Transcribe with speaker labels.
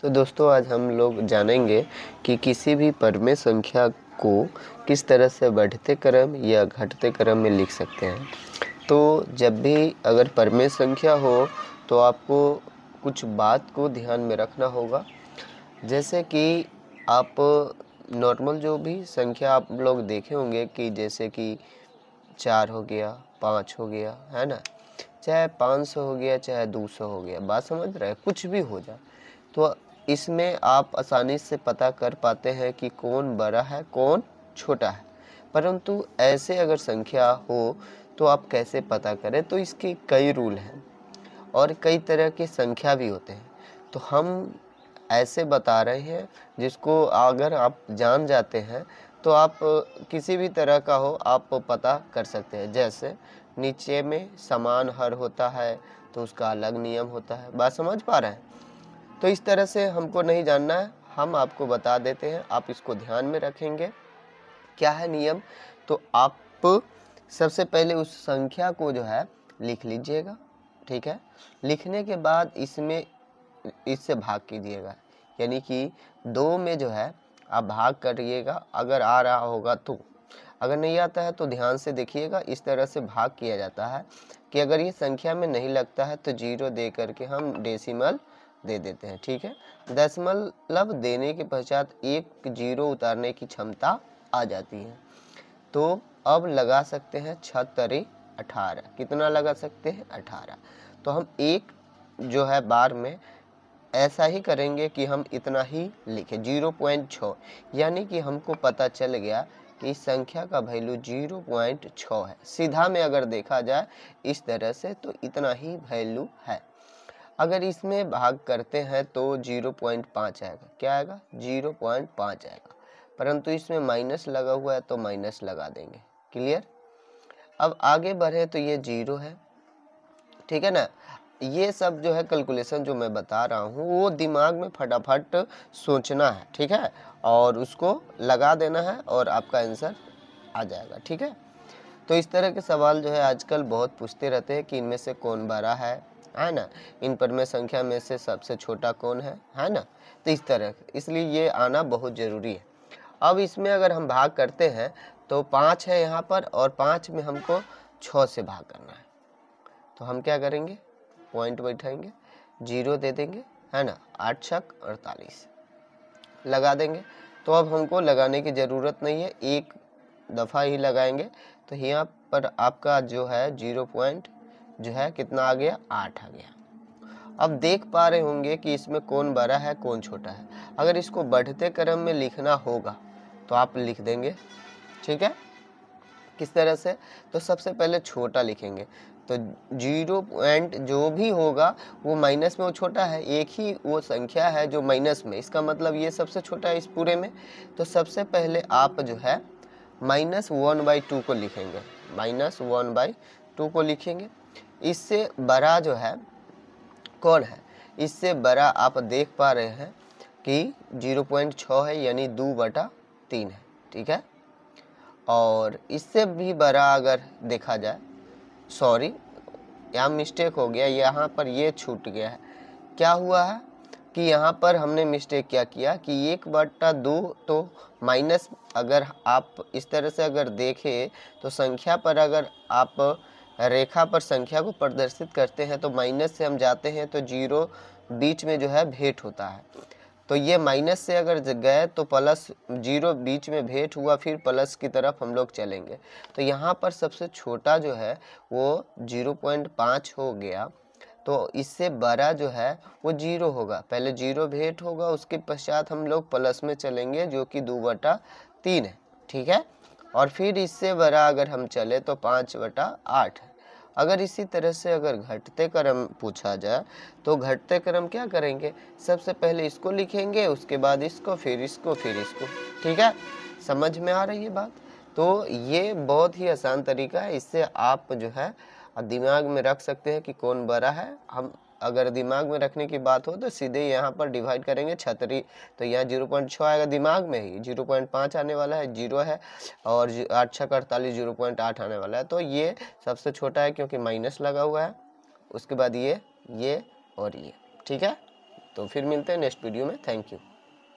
Speaker 1: तो दोस्तों आज हम लोग जानेंगे कि किसी भी परमेय संख्या को किस तरह से बढ़ते क्रम या घटते क्रम में लिख सकते हैं। तो जब भी अगर परमेय संख्या हो तो आपको कुछ बात को ध्यान में रखना होगा। जैसे कि आप नॉर्मल जो भी संख्या आप लोग देखे होंगे कि जैसे कि 4 हो गया, 5 हो गया, है ना, चाहे 500 हो गया, चाहे 200 हो गया, बात समझ रहे हैं, कुछ भी हो जाए तो इसमें आप आसानी से पता कर पाते हैं कि कौन बड़ा है कौन छोटा है। परंतु ऐसे अगर संख्या हो तो आप कैसे पता करें, तो इसके कई रूल हैं और कई तरह की संख्या भी होते हैं। तो हम ऐसे बता रहे हैं जिसको अगर आप जान जाते हैं तो आप किसी भी तरह का हो आप पता कर सकते हैं। जैसे नीचे में समान हर होता है तो उसका अलग नियम होता है, बात समझ पा रहे हैं। तो इस तरह से हमको नहीं जानना है, हम आपको बता देते हैं, आप इसको ध्यान में रखेंगे। क्या है नियम, तो आप सबसे पहले उस संख्या को जो है लिख लीजिएगा, ठीक है। लिखने के बाद इससे भाग कीजिएगा, यानी कि 2 में जो है आप भाग करिएगा अगर आ रहा होगा तो। अगर नहीं आता है तो ध्यान से देखिएगा, इस तरह से भाग किया जाता है कि अगर ये संख्या में नहीं लगता है तो 0 दे करके हम डेसिमल दे देते हैं, ठीक है। दशमलव देने के पश्चात एक 0 उतारने की क्षमता आ जाती है। तो अब लगा सकते हैं 6 18, कितना लगा सकते हैं 18। तो हम एक जो है बार में ऐसा ही करेंगे कि हम इतना ही लिखें 0.6, यानी कि हमको पता चल गया कि इस संख्या का वैल्यू 0.6 है। सीधा में अगर देखा जाए इस तरह से तो इतना ही वैल्यू है। अगर इसमें भाग करते हैं तो 0.5 आएगा, क्या आएगा 0.5 आएगा, परंतु इसमें माइनस लगा हुआ है तो माइनस लगा देंगे। क्लियर। अब आगे बढ़े तो ये 0 है, ठीक है ना। ये सब जो है कैलकुलेशन जो मैं बता रहा हूँ वो दिमाग में फटाफट सोचना है, ठीक है, और उसको लगा देना है और आपका आंसर आ जाएगा, ठीक है। तो इस तरह के सवाल जो है आजकल बहुत पूछते रहते हैं कि इनमें से कौन बड़ा है ना, इन परमेय संख्या में से सबसे छोटा कौन है ना। तो इस तरह, इसलिए ये आना बहुत ज़रूरी है। अब इसमें अगर हम भाग करते हैं तो 5 है यहाँ पर और 5 में हमको 6 से भाग करना है। तो हम क्या करेंगे, पॉइंट बैठाएंगे, 0 दे देंगे, है ना, 8 छक 48 लगा देंगे। तो अब हमको लगाने की ज़रूरत नहीं है, एक दफ़ा ही लगाएंगे। तो यहाँ पर आपका जो है 0 पॉइंट जो है कितना आ गया, 8 आ गया। अब देख पा रहे होंगे कि इसमें कौन बड़ा है कौन छोटा है। अगर इसको बढ़ते क्रम में लिखना होगा तो आप लिख देंगे, ठीक है। किस तरह से, तो सबसे पहले छोटा लिखेंगे। तो 0 पॉइंट जो भी होगा वो माइनस में वो छोटा है, एक ही वो संख्या है जो माइनस में, इसका मतलब ये सबसे छोटा है इस पूरे में। तो सबसे पहले आप जो है -1/2 को लिखेंगे, -1/2 को लिखेंगे। इससे बड़ा जो है कौन है, इससे बड़ा आप देख पा रहे हैं कि 0.6 है, यानी 2/3 है, ठीक है। और इससे भी बड़ा अगर देखा जाए, सॉरी यहाँ मिस्टेक हो गया, यहाँ पर ये छूट गया है। क्या हुआ है कि यहाँ पर हमने मिस्टेक क्या किया कि 1/2, तो माइनस, अगर आप इस तरह से अगर देखें तो संख्या पर अगर आप रेखा पर संख्या को प्रदर्शित करते हैं तो माइनस से हम जाते हैं तो 0 बीच में जो है भेंट होता है। तो ये माइनस से अगर गए तो प्लस, 0 बीच में भेंट हुआ, फिर प्लस की तरफ हम लोग चलेंगे। तो यहाँ पर सबसे छोटा जो है वो 0.5 हो गया। तो इससे बड़ा जो है वो 0 होगा, पहले 0 भेंट होगा, उसके पश्चात हम लोग प्लस में चलेंगे जो कि 2/3 है, ठीक है। और फिर इससे बड़ा अगर हम चले तो 5/8 है। अगर इसी तरह से अगर घटते क्रम पूछा जाए तो घटते क्रम क्या करेंगे, सबसे पहले इसको लिखेंगे, उसके बाद इसको, फिर इसको, फिर इसको, ठीक है। समझ में आ रही है बात। तो ये बहुत ही आसान तरीका है, इससे आप जो है दिमाग में रख सकते हैं कि कौन बड़ा है। हम अगर दिमाग में रखने की बात हो तो सीधे यहाँ पर डिवाइड करेंगे छतरी, तो यहाँ 0.6 आएगा दिमाग में ही, 0.5 आने वाला है, 0 है, और 8 छक 48, 0.8 आने वाला है। तो ये सबसे छोटा है क्योंकि माइनस लगा हुआ है, उसके बाद ये और ये, ठीक है। तो फिर मिलते हैं नेक्स्ट वीडियो में। Thank you.